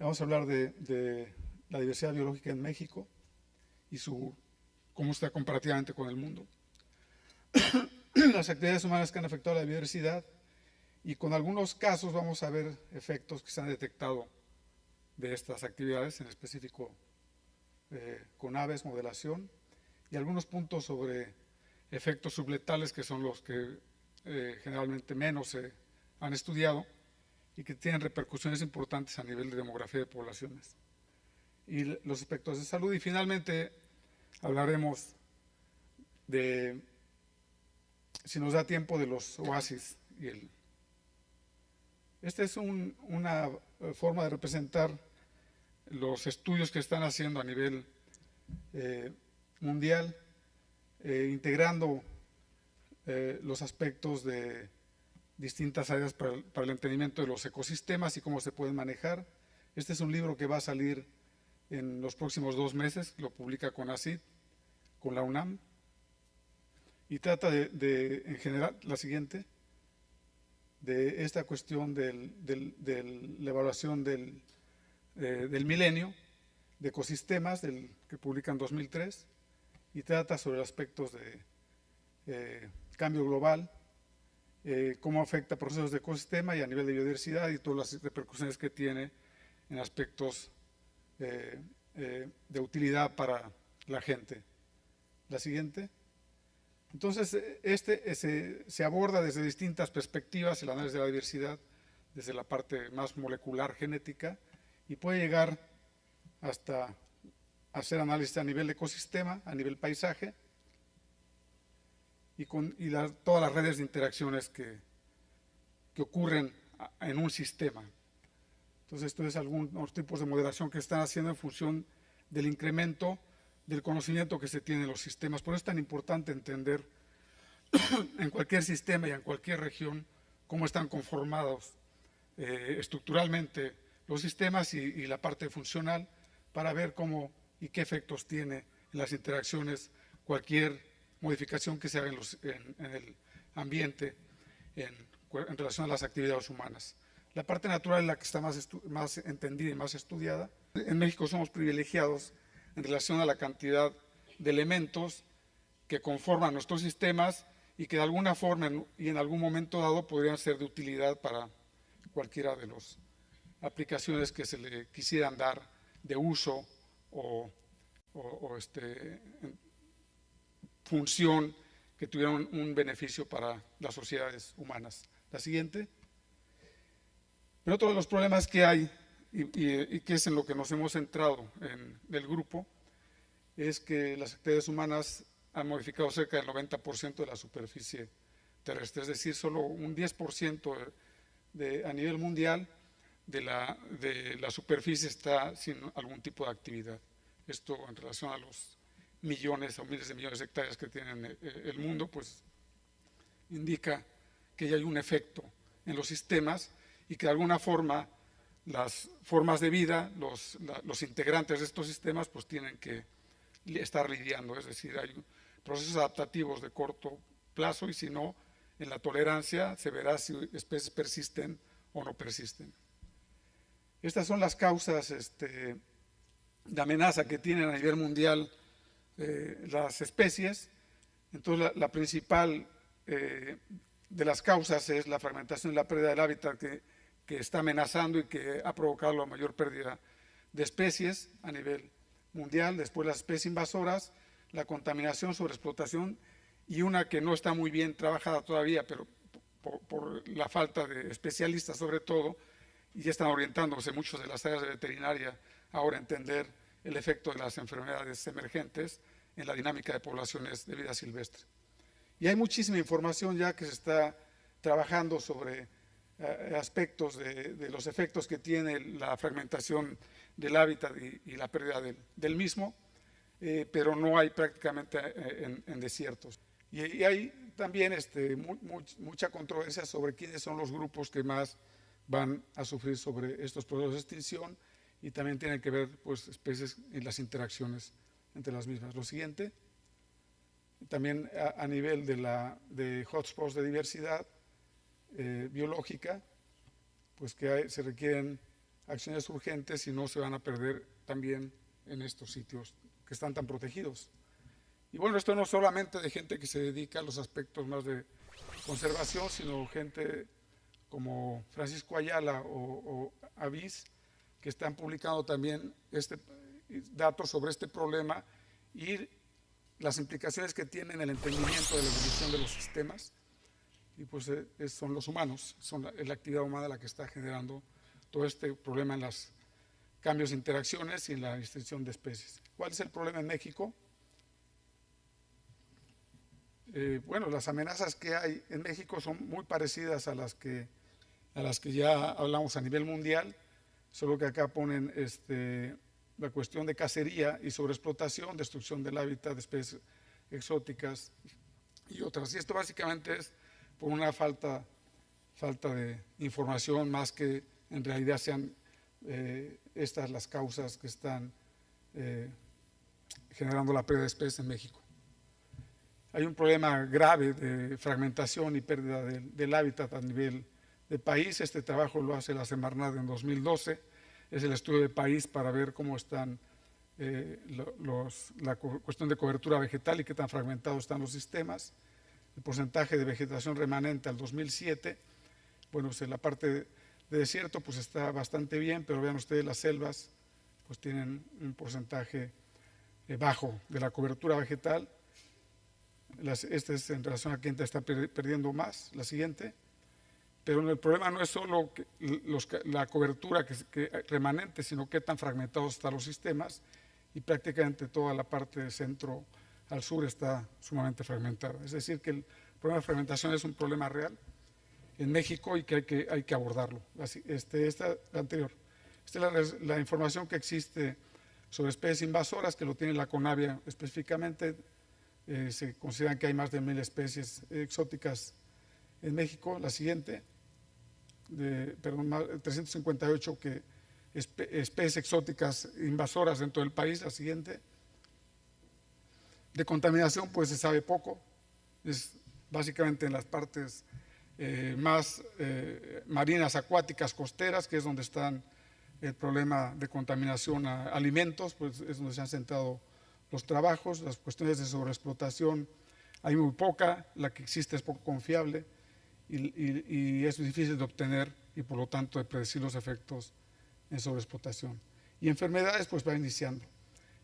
Vamos a hablar de la diversidad biológica en México y cómo está comparativamente con el mundo. Las actividades humanas que han afectado a la biodiversidad, y con algunos casos vamos a ver efectos que se han detectado de estas actividades, en específico con aves, modelación, y algunos puntos sobre efectos subletales, que son los que generalmente menos se han estudiado y que tienen repercusiones importantes a nivel de demografía de poblaciones, y los aspectos de salud. Y finalmente hablaremos de, si nos da tiempo, de los oasis. Esta es una forma de representar los estudios que están haciendo a nivel mundial, integrando los aspectos de distintas áreas para el entendimiento de los ecosistemas y cómo se pueden manejar. Este es un libro que va a salir en los próximos 2 meses, lo publica CONACYT, con la UNAM, y trata en general, la siguiente, de esta cuestión de la evaluación del milenio, de ecosistemas, que publica en 2003, y trata sobre aspectos de cambio global, cómo afecta procesos de ecosistema y a nivel de biodiversidad, y todas las repercusiones que tiene en aspectos de utilidad para la gente. La siguiente. Entonces, se aborda desde distintas perspectivas el análisis de la diversidad, desde la parte más molecular, genética, y puede llegar hasta hacer análisis a nivel ecosistema, a nivel paisaje, y todas las redes de interacciones que ocurren en un sistema. Entonces, esto es algunos tipos de modelación que están haciendo en función del incremento del conocimiento que se tiene en los sistemas. Por eso es tan importante entender en cualquier sistema y en cualquier región cómo están conformados estructuralmente los sistemas y la parte funcional, para ver cómo y qué efectos tiene en las interacciones cualquier modificación que se haga en el ambiente en relación a las actividades humanas. La parte natural es la que está más entendida y más estudiada. En México somos privilegiados en relación a la cantidad de elementos que conforman nuestros sistemas y que de alguna forma y en algún momento dado podrían ser de utilidad para cualquiera de las aplicaciones que se le quisieran dar de uso o función que tuvieran un beneficio para las sociedades humanas. La siguiente. Pero otro de los problemas que hay, y que es en lo que nos hemos centrado en el grupo, es que las actividades humanas han modificado cerca del 90% de la superficie terrestre, es decir, solo un 10% a nivel mundial de la superficie está sin algún tipo de actividad. Esto en relación a los millones o miles de millones de hectáreas que tiene el mundo, pues indica que ya hay un efecto en los sistemas y que de alguna forma las formas de vida, los integrantes de estos sistemas, pues tienen que estar lidiando, es decir, hay procesos adaptativos de corto plazo, y si no, en la tolerancia se verá si especies persisten o no persisten. Estas son las causas de amenaza que tienen a nivel mundial las especies. Entonces, la principal de las causas es la fragmentación y la pérdida del hábitat que está amenazando y que ha provocado la mayor pérdida de especies a nivel mundial. Después, las especies invasoras, la contaminación, sobreexplotación, y una que no está muy bien trabajada todavía, pero por la falta de especialistas sobre todo, y ya están orientándose muchos de las áreas de veterinaria ahora a entender el efecto de las enfermedades emergentes en la dinámica de poblaciones de vida silvestre. Y hay muchísima información ya que se está trabajando sobre aspectos de los efectos que tiene la fragmentación del hábitat y la pérdida del mismo, pero no hay prácticamente en desiertos. Y hay también mucha controversia sobre quiénes son los grupos que más van a sufrir sobre estos procesos de extinción, y también tienen que ver, pues, especies y las interacciones entre las mismas. Lo siguiente, también a nivel de hotspots de diversidad biológica, pues que se requieren acciones urgentes y no se van a perder también en estos sitios que están tan protegidos. Y bueno, esto no solamente de gente que se dedica a los aspectos más de conservación, sino gente como Francisco Ayala o Avis, que están publicando también datos sobre este problema y las implicaciones que tienen el entendimiento de la evolución de los sistemas. Y pues son los humanos, es la actividad humana la que está generando todo este problema en los cambios de interacciones y en la extinción de especies. ¿Cuál es el problema en México? Bueno, las amenazas que hay en México son muy parecidas a las que ya hablamos a nivel mundial, solo que acá ponen la cuestión de cacería y sobreexplotación, destrucción del hábitat de especies exóticas y otras. Y esto básicamente es por una falta de información, más que en realidad sean estas las causas que están generando la pérdida de especies en México. Hay un problema grave de fragmentación y pérdida del hábitat a nivel de país. Este trabajo lo hace la Semarnat en 2012. Es el estudio de país para ver cómo están la cuestión de cobertura vegetal y qué tan fragmentados están los sistemas. El porcentaje de vegetación remanente al 2007. Bueno, pues en la parte de desierto pues está bastante bien, pero vean ustedes las selvas pues tienen un porcentaje bajo de la cobertura vegetal. Este es en relación a quién está perdiendo más, la siguiente. Pero el problema no es solo la cobertura remanente, sino qué tan fragmentados están los sistemas, y prácticamente toda la parte de centro al sur está sumamente fragmentada. Es decir, que el problema de fragmentación es un problema real en México y que hay que abordarlo. La anterior. Esta es la información que existe sobre especies invasoras, que lo tiene la CONAVIA específicamente. Se consideran que hay más de 1000 especies exóticas en México. La siguiente, 358 especies exóticas invasoras dentro del país. La siguiente. De contaminación pues se sabe poco, es básicamente en las partes más marinas, acuáticas, costeras, que es donde están el problema de contaminación a alimentos, pues es donde se han centrado los trabajos. Las cuestiones de sobreexplotación hay muy poca, la que existe es poco confiable y es difícil de obtener y por lo tanto de predecir los efectos en sobreexplotación. Y enfermedades pues va iniciando.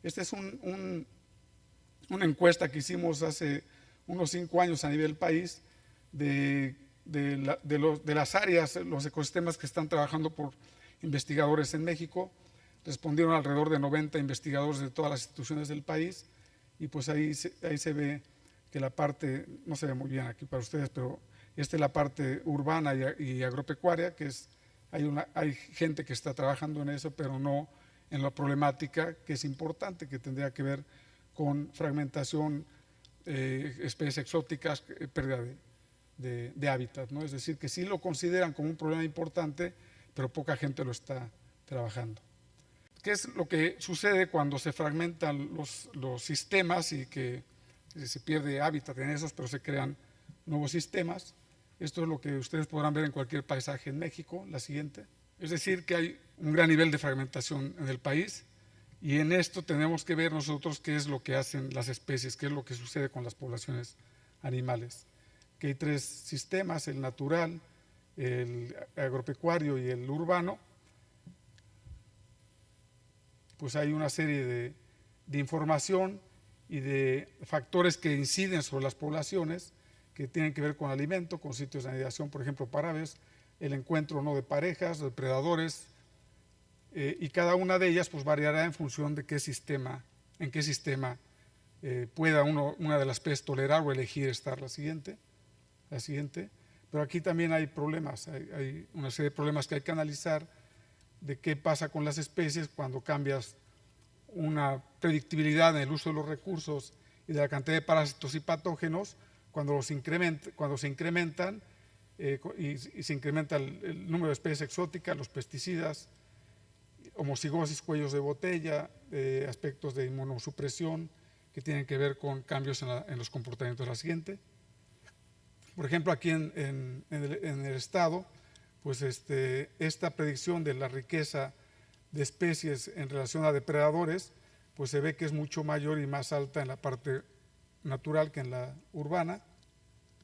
Esta es una encuesta que hicimos hace unos 5 años a nivel país de las áreas, los ecosistemas que están trabajando por investigadores en México. Respondieron alrededor de 90 investigadores de todas las instituciones del país y pues ahí se ve que la parte, no se ve muy bien aquí para ustedes, pero esta es la parte urbana y agropecuaria, que hay gente que está trabajando en eso, pero no en la problemática que es importante, que tendría que ver con fragmentación, especies exóticas, pérdida de hábitat, ¿no? Es decir, que sí lo consideran como un problema importante, pero poca gente lo está trabajando. ¿Qué es lo que sucede cuando se fragmentan los sistemas y que se pierde hábitat en esos, pero se crean nuevos sistemas? Esto es lo que ustedes podrán ver en cualquier paisaje en México. La siguiente. Es decir, que hay un gran nivel de fragmentación en el país y en esto tenemos que ver nosotros qué es lo que hacen las especies, qué es lo que sucede con las poblaciones animales. Que hay 3 sistemas, el natural, el agropecuario y el urbano. Pues hay una serie de información y de factores que inciden sobre las poblaciones que tienen que ver con alimento, con sitios de anidación, por ejemplo, para aves, el encuentro no de parejas, de predadores, y cada una de ellas pues variará en función de en qué sistema pueda una de las especies tolerar o elegir estar. La siguiente. Pero aquí también hay problemas, hay una serie de problemas que hay que analizar de qué pasa con las especies cuando cambias una predictibilidad en el uso de los recursos y de la cantidad de parásitos y patógenos, cuando se incrementan y se incrementa el número de especies exóticas, los pesticidas, homocigosis, cuellos de botella, aspectos de inmunosupresión que tienen que ver con cambios en los comportamientos. La siguiente. Por ejemplo, aquí en el estado, pues esta predicción de la riqueza de especies en relación a depredadores, pues se ve que es mucho mayor y más alta en la parte natural que en la urbana,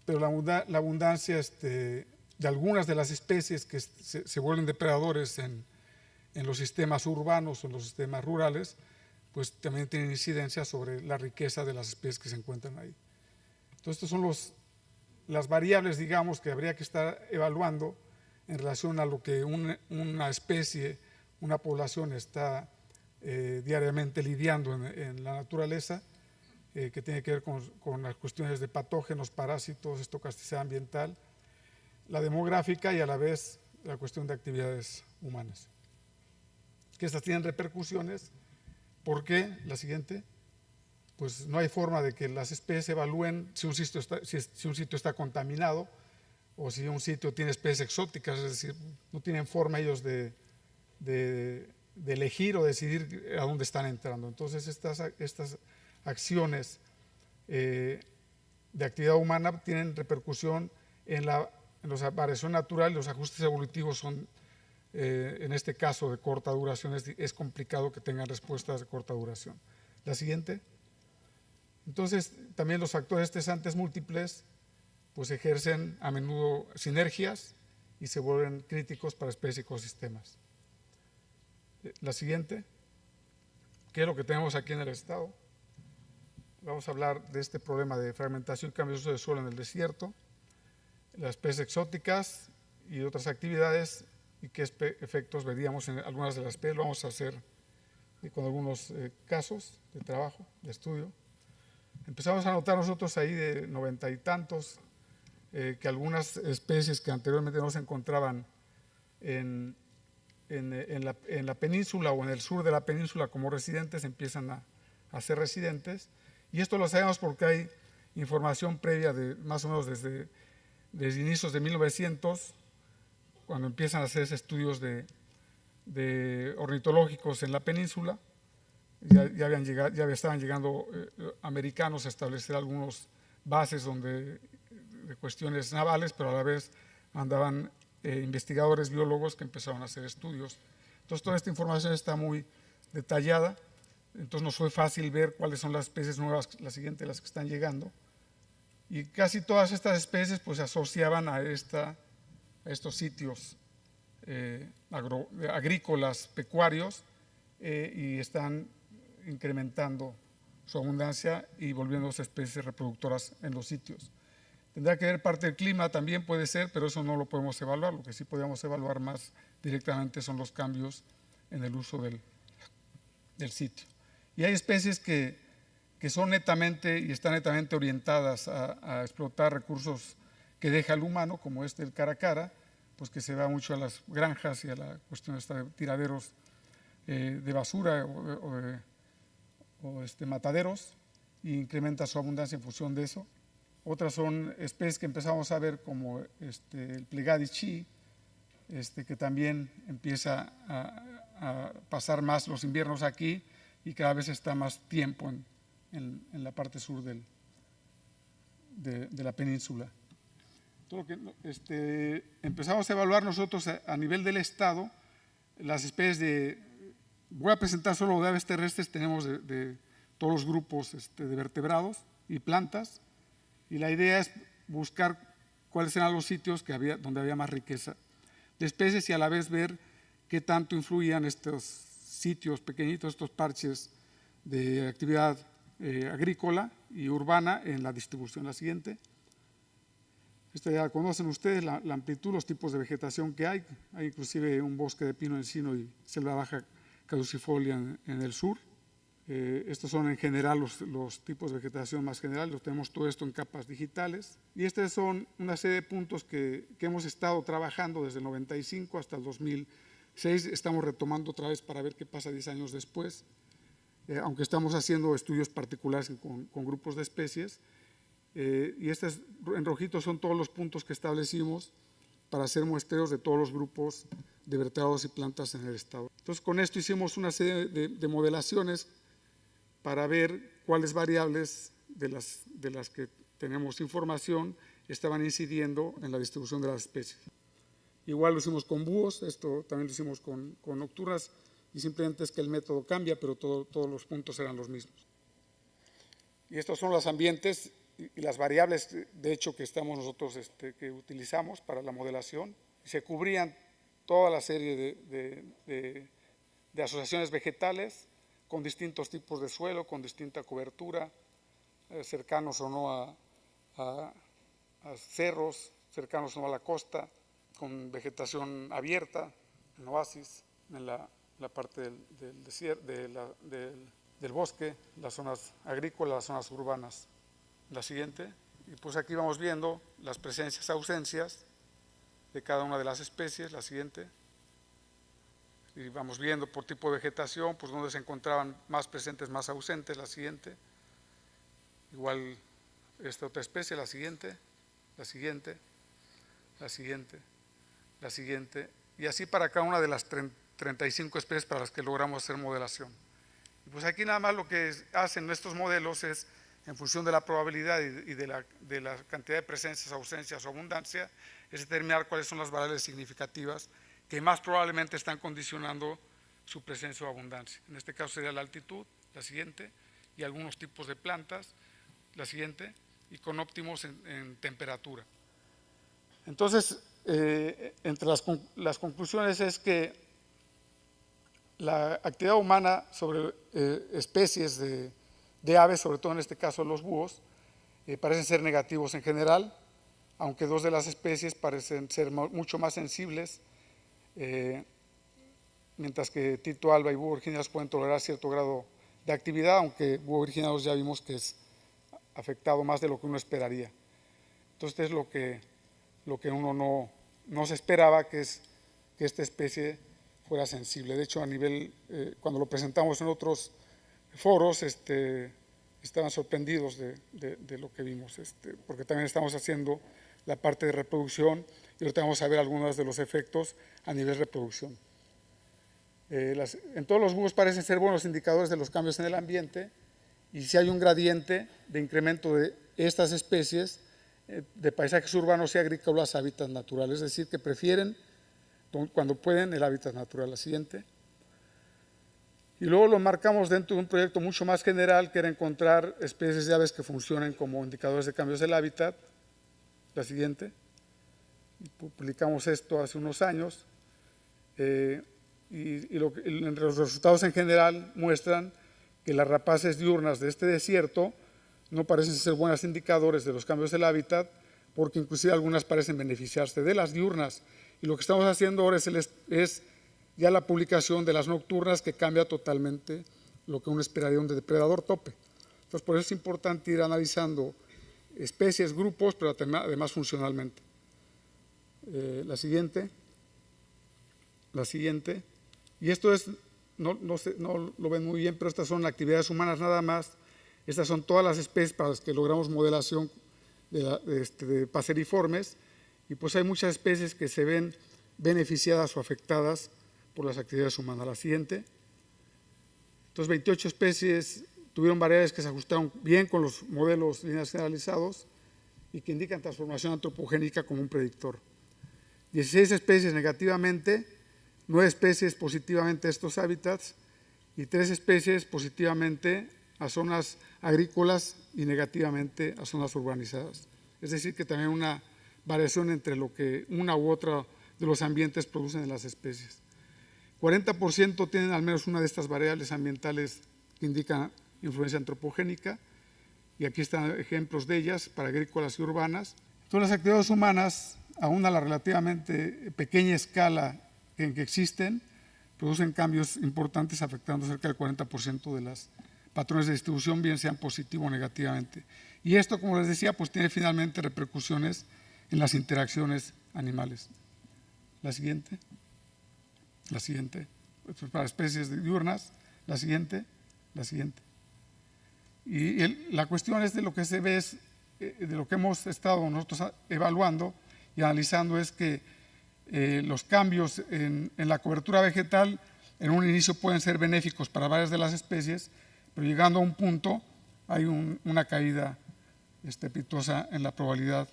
pero la abundancia de algunas de las especies que se vuelven depredadores en los sistemas urbanos o en los sistemas rurales, pues también tienen incidencia sobre la riqueza de las especies que se encuentran ahí. Entonces, estas son las variables, digamos, que habría que estar evaluando en relación a lo que una especie, una población está diariamente lidiando en la naturaleza, que tiene que ver con las cuestiones de patógenos, parásitos, estocasticidad ambiental, la demográfica y a la vez la cuestión de actividades humanas. Que estas tienen repercusiones. ¿Por qué? La siguiente. Pues no hay forma de que las especies evalúen si un sitio está contaminado o si un sitio tiene especies exóticas, es decir, no tienen forma ellos de elegir o decidir a dónde están entrando. Entonces estas acciones de actividad humana tienen repercusión en la variación natural, y los ajustes evolutivos son, en este caso de corta duración, es complicado que tengan respuestas de corta duración. La siguiente. Entonces, también los factores estresantes múltiples pues ejercen a menudo sinergias y se vuelven críticos para especies y ecosistemas. La siguiente. ¿Qué es lo que tenemos aquí en el estado? Vamos a hablar de este problema de fragmentación y cambios de uso de suelo en el desierto, las especies exóticas y otras actividades y qué efectos veríamos en algunas de las especies. Lo vamos a hacer con algunos casos de trabajo, de estudio. Empezamos a notar nosotros ahí de 90 y tantos que algunas especies que anteriormente no se encontraban en la península o en el sur de la península como residentes empiezan a ser residentes, y esto lo sabemos porque hay información previa de más o menos desde inicios de 1900, cuando empiezan a hacerse estudios de ornitológicos en la península. Ya estaban llegando americanos a establecer algunas bases de cuestiones navales, pero a la vez andaban investigadores biólogos que empezaron a hacer estudios. Entonces toda esta información está muy detallada, entonces nos fue fácil ver cuáles son las especies nuevas, las siguientes, las que están llegando, y casi todas estas especies pues se asociaban a estos sitios agrícolas, pecuarios, y están incrementando su abundancia y volviéndose especies reproductoras en los sitios. Tendrá que ver parte del clima también, puede ser, pero eso no lo podemos evaluar. Lo que sí podemos evaluar más directamente son los cambios en el uso del sitio. Y hay especies que son netamente y están netamente orientadas a explotar recursos que deja el humano, como el caracara, pues que se va mucho a las granjas y a la cuestión de tiraderos de basura o mataderos, e incrementa su abundancia en función de eso. Otras son especies que empezamos a ver como el Plegades chi, que también empieza a pasar más los inviernos aquí y cada vez está más tiempo en la parte sur de la península. Todo lo que empezamos a evaluar nosotros a nivel del estado, las especies voy a presentar solo de aves terrestres, tenemos de todos los grupos de vertebrados y plantas, y la idea es buscar cuáles eran los sitios donde había más riqueza de especies y a la vez ver qué tanto influían estos sitios pequeñitos, estos parches de actividad agrícola y urbana en la distribución. La siguiente. Esta ya conocen ustedes, la amplitud, los tipos de vegetación que hay. Hay inclusive un bosque de pino encino y selva baja caducifolia en el sur. Estos son en general los tipos de vegetación más generales. Tenemos todo esto en capas digitales. Y estos son una serie de puntos que hemos estado trabajando desde el 95 hasta el 2006. Estamos retomando otra vez para ver qué pasa 10 años después. Aunque estamos haciendo estudios particulares con grupos de especies. Y estos en rojito son todos los puntos que establecimos para hacer muestreos de todos los grupos de vertebrados y plantas en el estado. Entonces, con esto hicimos una serie de modelaciones para ver cuáles variables de las que tenemos información estaban incidiendo en la distribución de las especies. Igual lo hicimos con búhos, esto también lo hicimos con nocturnas, y simplemente es que el método cambia, pero todos los puntos eran los mismos. Y estos son los ambientes y las variables, de hecho, que estamos nosotros que utilizamos para la modelación. Se cubrían toda la serie de asociaciones vegetales con distintos tipos de suelo, con distinta cobertura, cercanos o no a cerros, cercanos o no a la costa, con vegetación abierta, en oasis, en la parte del desierto, del bosque, las zonas agrícolas, las zonas urbanas. La siguiente, y pues aquí vamos viendo las presencias, ausencias de cada una de las especies. La siguiente, y vamos viendo por tipo de vegetación, pues donde se encontraban más presentes, más ausentes. La siguiente, igual esta otra especie. La siguiente, la siguiente, la siguiente, la siguiente, y así para cada una de las 35 especies para las que logramos hacer modelación. Y pues aquí nada más lo que hacen estos modelos es, en función de la probabilidad y de la cantidad de presencias, ausencias o abundancia, es determinar cuáles son las variables significativas que más probablemente están condicionando su presencia o abundancia. En este caso sería la altitud, la siguiente, y algunos tipos de plantas, la siguiente, y con óptimos en temperatura. Entonces, entre las conclusiones es que la actividad humana sobre especies de aves, sobre todo en este caso los búhos, parecen ser negativos en general, aunque dos de las especies parecen ser mucho más sensibles, mientras que tito alba y búho originados pueden tolerar cierto grado de actividad, aunque búho originados ya vimos que es afectado más de lo que uno esperaría. Entonces es lo que uno no se esperaba, que es que esta especie fuera sensible. De hecho, a nivel, cuando lo presentamos en otros foros, estaban sorprendidos de lo que vimos, porque también estamos haciendo la parte de reproducción y ahorita vamos a ver algunos de los efectos a nivel reproducción. En todos los búhos parecen ser buenos indicadores de los cambios en el ambiente, y si hay un gradiente de incremento de estas especies de paisajes urbanos y agrícolas a hábitats naturales, es decir, que prefieren cuando pueden el hábitat natural. La siguiente. Y luego lo marcamos dentro de un proyecto mucho más general, que era encontrar especies de aves que funcionen como indicadores de cambios del hábitat. La siguiente. Y publicamos esto hace unos años, y los resultados en general muestran que las rapaces diurnas de este desierto no parecen ser buenos indicadores de los cambios del hábitat, porque inclusive algunas parecen beneficiarse de las diurnas. Y lo que estamos haciendo ahora es ya la publicación de las nocturnas, que cambia totalmente lo que uno esperaría de un depredador tope. Entonces, por eso es importante ir analizando especies, grupos, pero además funcionalmente. La siguiente. La siguiente. Y esto es, no lo ven muy bien, pero estas son actividades humanas nada más. Estas son todas las especies para las que logramos modelación de paseriformes, y pues hay muchas especies que se ven beneficiadas o afectadas por las actividades humanas. La siguiente. Entonces, 28 especies tuvieron variedades que se ajustaron bien con los modelos lineales generalizados y que indican transformación antropogénica como un predictor. 16 especies negativamente, 9 especies positivamente a estos hábitats y 3 especies positivamente a zonas agrícolas y negativamente a zonas urbanizadas. Es decir, que también una variación entre lo que una u otra de los ambientes producen en las especies. 40% tienen al menos una de estas variables ambientales que indican influencia antropogénica, y aquí están ejemplos de ellas para agrícolas y urbanas. Todas las actividades humanas, aún a la relativamente pequeña escala en que existen, producen cambios importantes afectando cerca del 40% de las patrones de distribución, bien sean positivo o negativamente. Y esto, como les decía, pues tiene finalmente repercusiones en las interacciones animales. La siguiente. La siguiente. Esto es para especies diurnas. La siguiente. La siguiente. Y la cuestión es de lo que se ve, de lo que hemos estado nosotros evaluando y analizando, es que los cambios en la cobertura vegetal en un inicio pueden ser benéficos para varias de las especies, pero llegando a un punto hay una caída estrepitosa en la probabilidad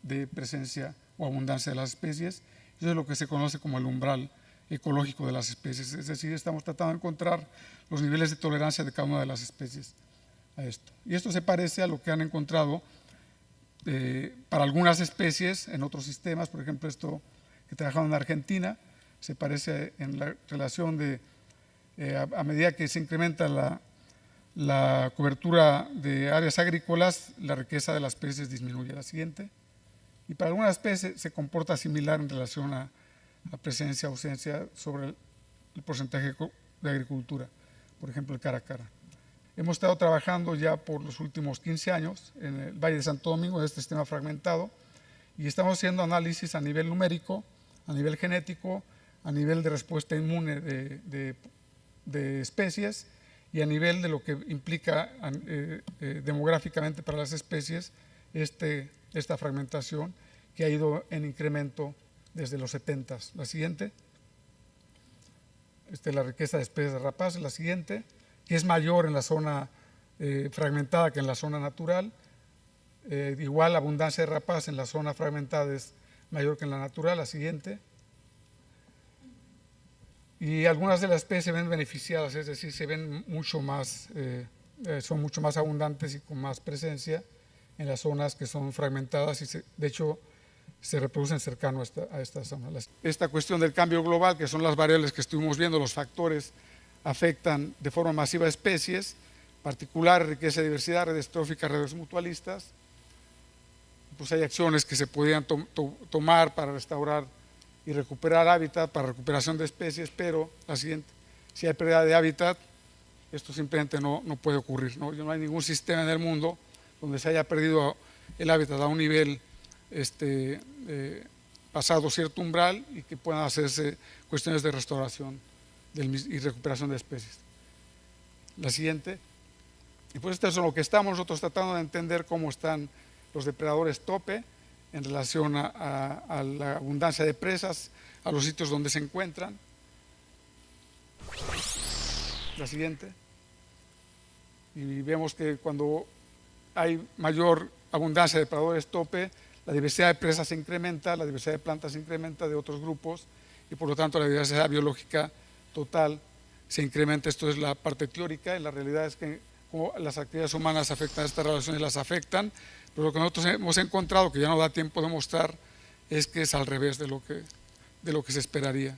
de presencia o abundancia de las especies. Eso es lo que se conoce como el umbral ecológico de las especies, es decir, estamos tratando de encontrar los niveles de tolerancia de cada una de las especies a esto. Y esto se parece a lo que han encontrado para algunas especies en otros sistemas, por ejemplo, esto que trabajaron en Argentina, se parece en la relación de, a medida que se incrementa la cobertura de áreas agrícolas, la riqueza de las especies disminuye. La siguiente. Y para algunas especies se comporta similar en relación a presencia o ausencia sobre el porcentaje de agricultura, por ejemplo, el cara a cara. Hemos estado trabajando ya por los últimos 15 años en el Valle de Santo Domingo, en este sistema fragmentado, y estamos haciendo análisis a nivel numérico, a nivel genético, a nivel de respuesta inmune de especies y a nivel de lo que implica demográficamente para las especies esta fragmentación que ha ido en incremento desde los 70. La siguiente. La riqueza de especies de rapaces. La siguiente, que es mayor en la zona fragmentada que en la zona natural. Igual la abundancia de rapaces en la zona fragmentada es mayor que en la natural. La siguiente. Y algunas de las especies se ven beneficiadas, es decir, se ven mucho más, son mucho más abundantes y con más presencia en las zonas que son fragmentadas y de hecho se reproducen cercano a estas zonas. Esta cuestión del cambio global, que son las variables que estuvimos viendo, los factores afectan de forma masiva a especies, particular, riqueza y diversidad, redes tróficas, redes mutualistas. Pues hay acciones que se podrían tomar para restaurar y recuperar hábitat, para recuperación de especies, pero la siguiente, si hay pérdida de hábitat, esto simplemente no puede ocurrir, ¿no? No hay ningún sistema en el mundo donde se haya perdido el hábitat a un nivel pasado cierto umbral y que puedan hacerse cuestiones de restauración y recuperación de especies. La siguiente. Y pues esto es lo que estamos nosotros tratando de entender cómo están los depredadores tope en relación a la abundancia de presas, a los sitios donde se encuentran. La siguiente. Y vemos que cuando hay mayor abundancia de depredadores tope, la diversidad de presas se incrementa, la diversidad de plantas se incrementa de otros grupos y por lo tanto la diversidad biológica total se incrementa. Esto es la parte teórica y la realidad es que como las actividades humanas afectan estas relaciones, las afectan, pero lo que nosotros hemos encontrado, que ya no da tiempo de mostrar, es que es al revés de lo que se esperaría.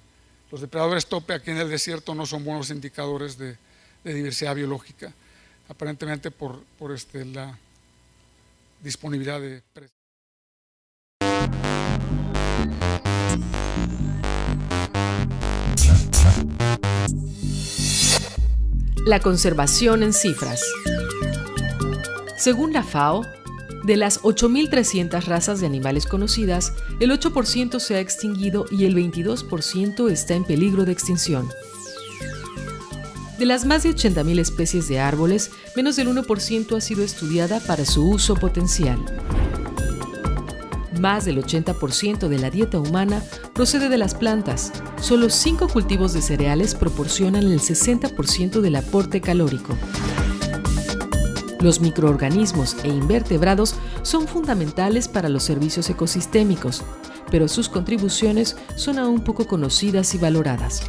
Los depredadores tope aquí en el desierto no son buenos indicadores de diversidad biológica, aparentemente por la disponibilidad de presas. La conservación en cifras. Según la FAO, de las 8.300 razas de animales conocidas, el 8% se ha extinguido y el 22% está en peligro de extinción. De las más de 80.000 especies de árboles, menos del 1% ha sido estudiada para su uso potencial. Más del 80% de la dieta humana procede de las plantas. Solo 5 cultivos de cereales proporcionan el 60% del aporte calórico. Los microorganismos e invertebrados son fundamentales para los servicios ecosistémicos, pero sus contribuciones son aún poco conocidas y valoradas.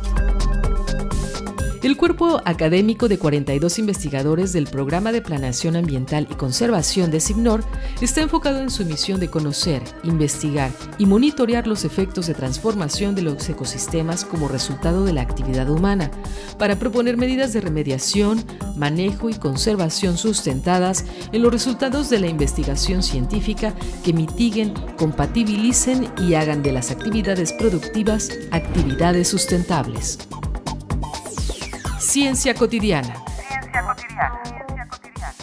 El cuerpo académico de 42 investigadores del Programa de Planeación Ambiental y Conservación de CIFNOR está enfocado en su misión de conocer, investigar y monitorear los efectos de transformación de los ecosistemas como resultado de la actividad humana, para proponer medidas de remediación, manejo y conservación sustentadas en los resultados de la investigación científica que mitiguen, compatibilicen y hagan de las actividades productivas actividades sustentables. Ciencia cotidiana. Ciencia cotidiana. Ciencia cotidiana.